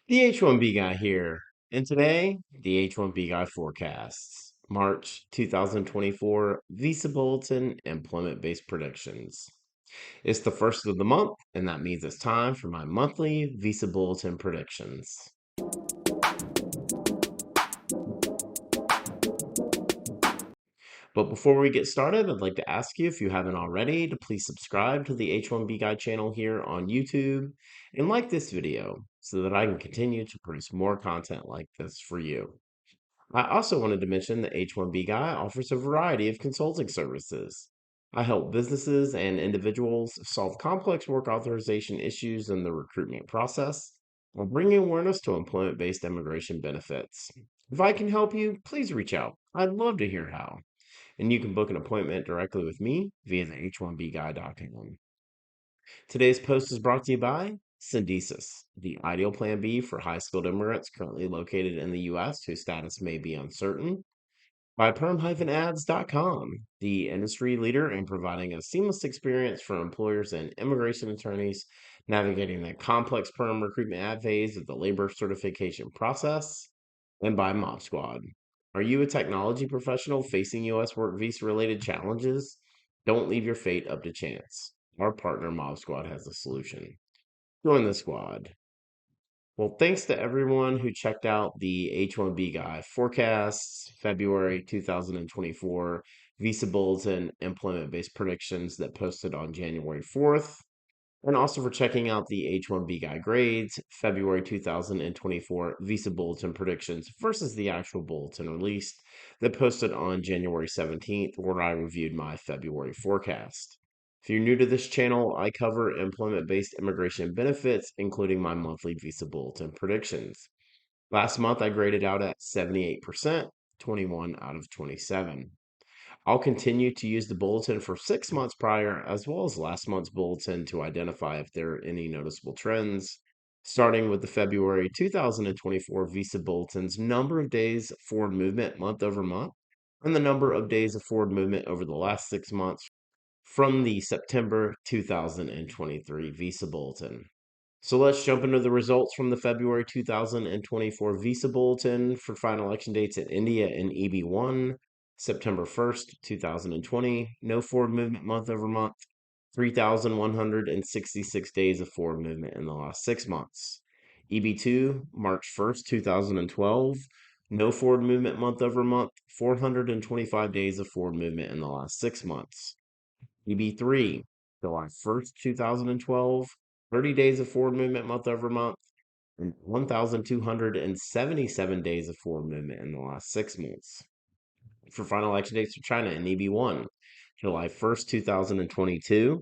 The H1B Guy here, and today, the H1B Guy forecasts. March 2024 Visa Bulletin Employment Based Predictions. It's the first of the month, and that means it's time for my monthly Visa Bulletin predictions. But before we get started, I'd like to ask you, if you haven't already, to please subscribe to the H1B Guy channel here on YouTube and like this video so that I can continue to produce more content like this for you. I also wanted to mention that H1B Guy offers a variety of consulting services. I help businesses and individuals solve complex work authorization issues in the recruitment process while bringing awareness to employment based immigration benefits. If I can help you, please reach out. I'd love to hear how. And you can book an appointment directly with me via the h1bguy.com. Today's post is brought to you by Syndesis, the ideal plan B for high skilled immigrants currently located in the U.S. whose status may be uncertain. By PERM-Ads.com, the industry leader in providing a seamless experience for employers and immigration attorneys navigating the complex PERM recruitment ad phase of the labor certification process. And by Mob Squad. Are you a technology professional facing U.S. work visa related challenges? Don't leave your fate up to chance. Our partner Mob Squad has a solution. Join the squad. Well, thanks to everyone who checked out the H1B Guy forecasts, February 2024 Visa Bulletin employment based predictions that posted on January 4th, and also for checking out the H1B Guy grades, February 2024 Visa Bulletin predictions versus the actual bulletin released that posted on January 17th, where I reviewed my February forecast. If you're new to this channel, I cover employment based immigration benefits, including my monthly Visa Bulletin predictions. Last month, I graded out at 78%, 21 out of 27. I'll continue to use the bulletin for 6 months prior, as well as last month's bulletin, to identify if there are any noticeable trends. Starting with the February 2024 Visa Bulletin's number of days forward movement month over month, and the number of days of forward movement over the last 6 months from the September 2023 Visa Bulletin. So let's jump into the results from the February 2024 Visa Bulletin for final election dates in India and EB1. September 1st, 2020, no forward movement month over month, 3,166 days of forward movement in the last 6 months. EB2, March 1st, 2012, no forward movement month over month, 425 days of forward movement in the last 6 months. EB3, July 1st, 2012, 30 days of forward movement month over month, and 1,277 days of forward movement in the last 6 months. For final election dates for China in EB1, July 1st, 2022,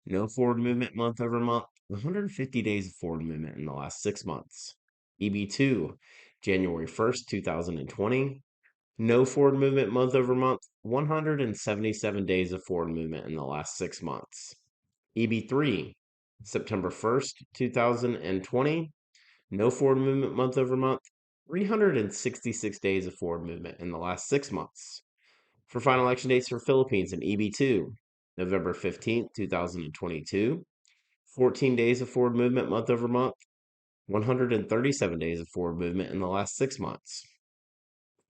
no forward movement month over month, 150 days of forward movement in the last 6 months. EB2, January 1st, 2020, no forward movement month over month, 177 days of forward movement in the last 6 months. EB3, September 1st, 2020, no forward movement month over month, 366 days of forward movement in the last 6 months. For final election dates for Philippines in EB2, November 15th, 2022, 14 days of forward movement month over month, 137 days of forward movement in the last 6 months.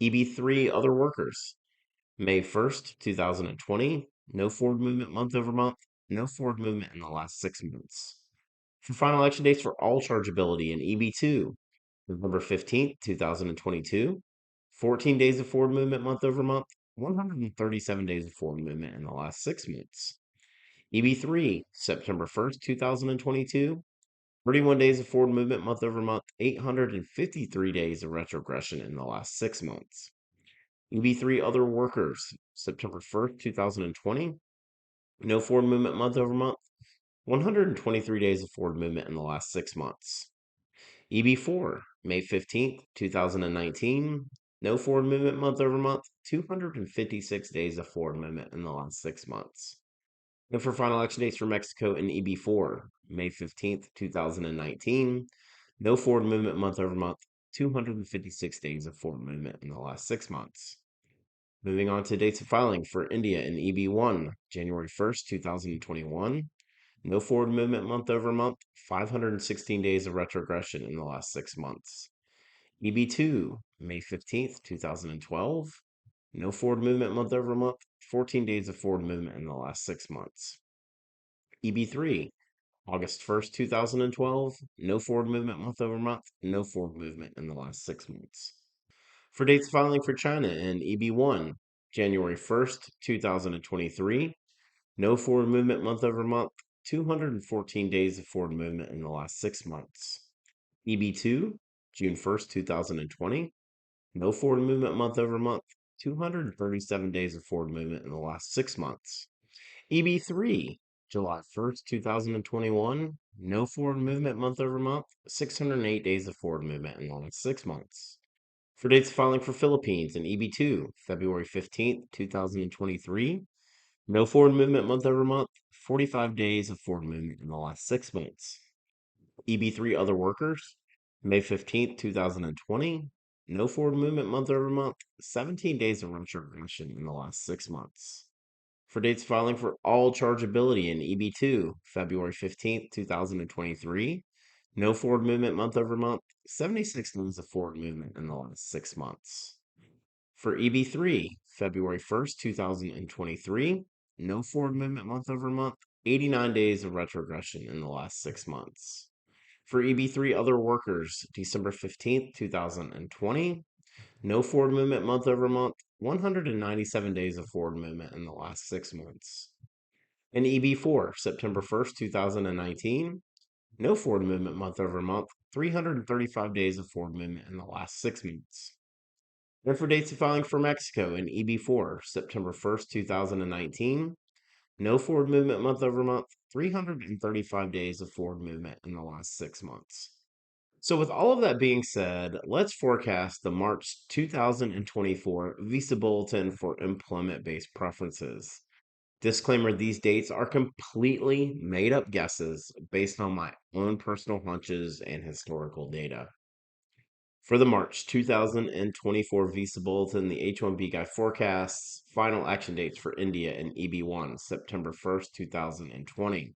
EB3 Other Workers, May 1st, 2020, no forward movement month over month, no forward movement in the last 6 months. For final election dates for all chargeability in EB2, November 15th, 2022, 14 days of forward movement month over month, 137 days of forward movement in the last 6 months. EB3, September 1st, 2022, 31 days of forward movement month over month, 853 days of retrogression in the last 6 months. EB3 Other Workers, September 1st, 2020, no forward movement month over month, 123 days of forward movement in the last 6 months. EB4, May 15th, 2019, no forward movement month over month, 256 days of forward movement in the last 6 months. And for final election dates for Mexico in EB4, May 15th, 2019, no forward movement month over month, 256 days of forward movement in the last 6 months. Moving on to dates of filing for India in EB1, January 1st, 2021, No forward movement month over month, 516 days of retrogression in the last 6 months. EB2, May 15th, 2012. No forward movement month over month, 14 days of forward movement in the last 6 months. EB3, August 1st, 2012. No forward movement month over month, no forward movement in the last 6 months. For dates filing for China in EB1, January 1st, 2023. No forward movement month over month, 214 days of forward movement in the last 6 months. EB2, June 1st, 2020. No forward movement month over month, 237 days of forward movement in the last 6 months. EB3, July 1st, 2021. No forward movement month over month, 608 days of forward movement in the last 6 months. For dates filing for Philippines in EB2, February 15th, 2023. No forward movement month over month, 45 days of forward movement in the last 6 months. EB3 other workers, May 15th, 2020. No forward movement month over month, 17 days of retrogression in the last 6 months. For dates filing for all chargeability in EB2, February 15th, 2023. No forward movement month over month, 76 days of forward movement in the last 6 months. For EB3, February 1st, 2023. No forward movement month over month, 89 days of retrogression in the last 6 months. For EB3 other workers, December 15th, 2020. No forward movement month over month, 197 days of forward movement in the last 6 months. In EB4, September 1st, 2019. No forward movement month over month, 335 days of forward movement in the last 6 months. And for dates of filing for Mexico in EB4, September 1st, 2019. No forward movement month over month, 335 days of forward movement in the last 6 months. So, with all of that being said, let's forecast the March 2024 Visa Bulletin for employment based preferences. Disclaimer, these dates are completely made up guesses based on my own personal hunches and historical data. For the March 2024 Visa Bulletin, the H1B Guy forecasts final action dates for India in EB1, September 1st, 2020.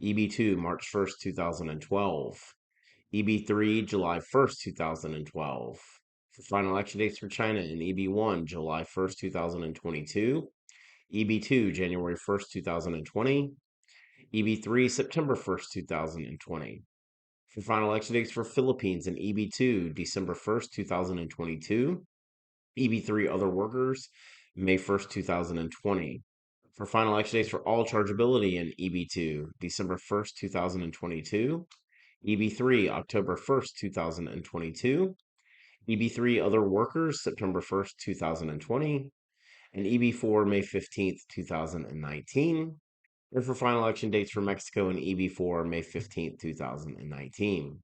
EB2, March 1st, 2012. EB3, July 1st, 2012. For final action dates for China in EB1, July 1st, 2022. EB2, January 1st, 2020. EB3, September 1st, 2020. For final action dates for Philippines in EB2, December 1st, 2022. EB3 other workers, May 1st, 2020. For final action dates for all chargeability in EB2, December 1st, 2022. EB3, October 1st, 2022. EB3 other workers, September 1st, 2020. And EB4, May 15th, 2019. And for final action dates for Mexico in EB4, May 15th, 2019.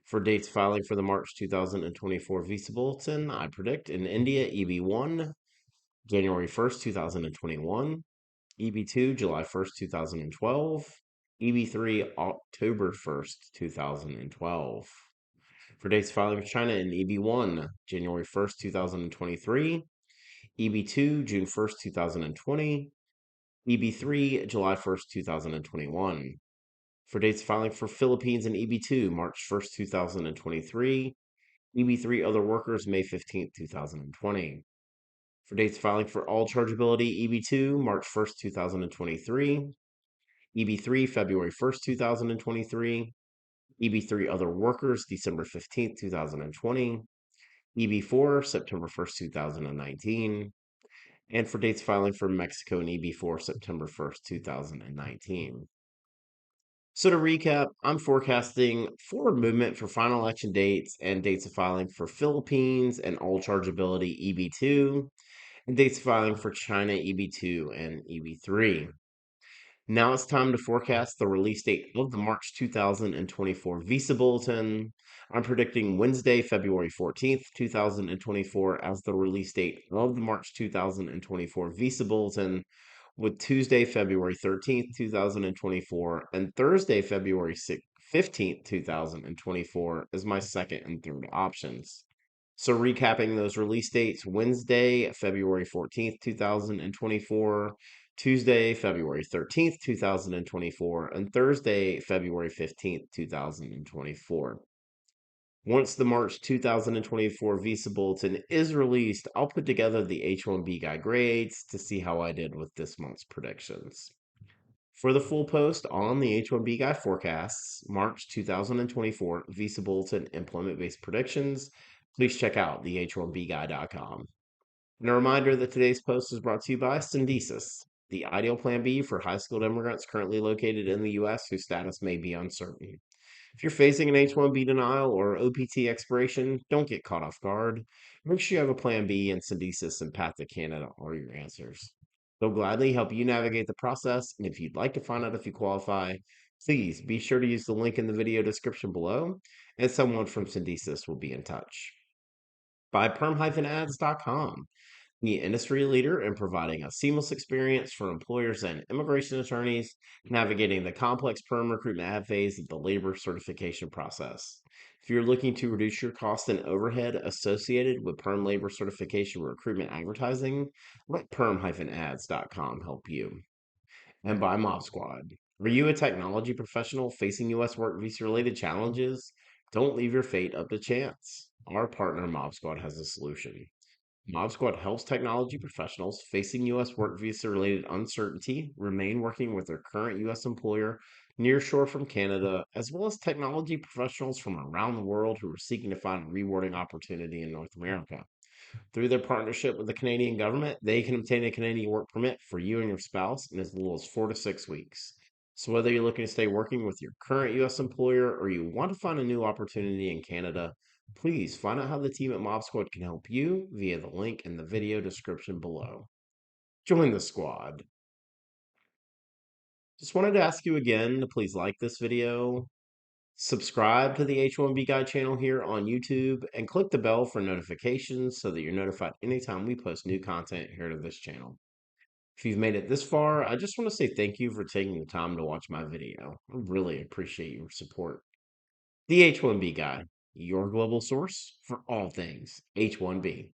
For dates filing for the March 2024 Visa Bulletin, I predict in India, EB1, January 1st, 2021. EB2, July 1st, 2012. EB3, October 1st, 2012. For dates filing for China in EB1, January 1st, 2023. EB2, June 1st, 2020. EB3, July 1st, 2021. For dates filing for Philippines in EB2, March 1st, 2023. EB3 other workers, May 15th, 2020. For dates filing for all chargeability, EB2, March 1st, 2023. EB3, February 1st, 2023. EB3 other workers, December 15th, 2020. EB4, September 1st, 2019. And for dates filing for Mexico and EB4, September 1st, 2019. So to recap, I'm forecasting forward movement for final election dates and dates of filing for Philippines and all chargeability EB2, and dates of filing for China EB2 and EB3. Now it's time to forecast the release date of the March 2024 Visa Bulletin. I'm predicting Wednesday, February 14th, 2024 as the release date of the March 2024 Visa Bulletin, with Tuesday, February 13th, 2024, and Thursday, February 15th, 2024 as my second and third options. So recapping those release dates, Wednesday, February 14th, 2024, Tuesday, February 13th, 2024, and Thursday, February 15th, 2024. Once the March 2024 Visa Bulletin is released, I'll put together the H1B Guy grades to see how I did with this month's predictions. For the full post on the H1B Guy forecasts, March 2024 Visa Bulletin employment-based predictions, please check out the h1bguy.com. And a reminder that today's post is brought to you by Syndesus, the ideal plan B for high-skilled immigrants currently located in the U.S. whose status may be uncertain. If you're facing an H-1B denial or OPT expiration, don't get caught off guard. Make sure you have a plan B, and Syndesus and Path to Canada are your answers. They'll gladly help you navigate the process, and if you'd like to find out if you qualify, please be sure to use the link in the video description below, and someone from Syndesus will be in touch. By PERM-Ads.com, the industry leader in providing a seamless experience for employers and immigration attorneys navigating the complex PERM recruitment ad phase of the labor certification process. If you're looking to reduce your cost and overhead associated with PERM labor certification recruitment advertising, let PERM-Ads.com help you. And by Mob Squad. Are you a technology professional facing U.S. work visa related challenges? Don't leave your fate up to chance. Our partner Mob Squad has a solution. Mob Squad helps technology professionals facing U.S. work visa related uncertainty remain working with their current U.S. employer nearshore from Canada, as well as technology professionals from around the world who are seeking to find a rewarding opportunity in North America. Through their partnership with the Canadian government, they can obtain a Canadian work permit for you and your spouse in as little as 4 to 6 weeks. So, whether you're looking to stay working with your current U.S. employer or you want to find a new opportunity in Canada, please find out how the team at Mob Squad can help you via the link in the video description below. Join the squad. Just wanted to ask you again to please like this video, subscribe to the H1B Guy channel here on YouTube, and click the bell for notifications so that you're notified anytime we post new content here to this channel. If you've made it this far, I just want to say thank you for taking the time to watch my video. I really appreciate your support. The H1B Guy, your global source for all things H1B.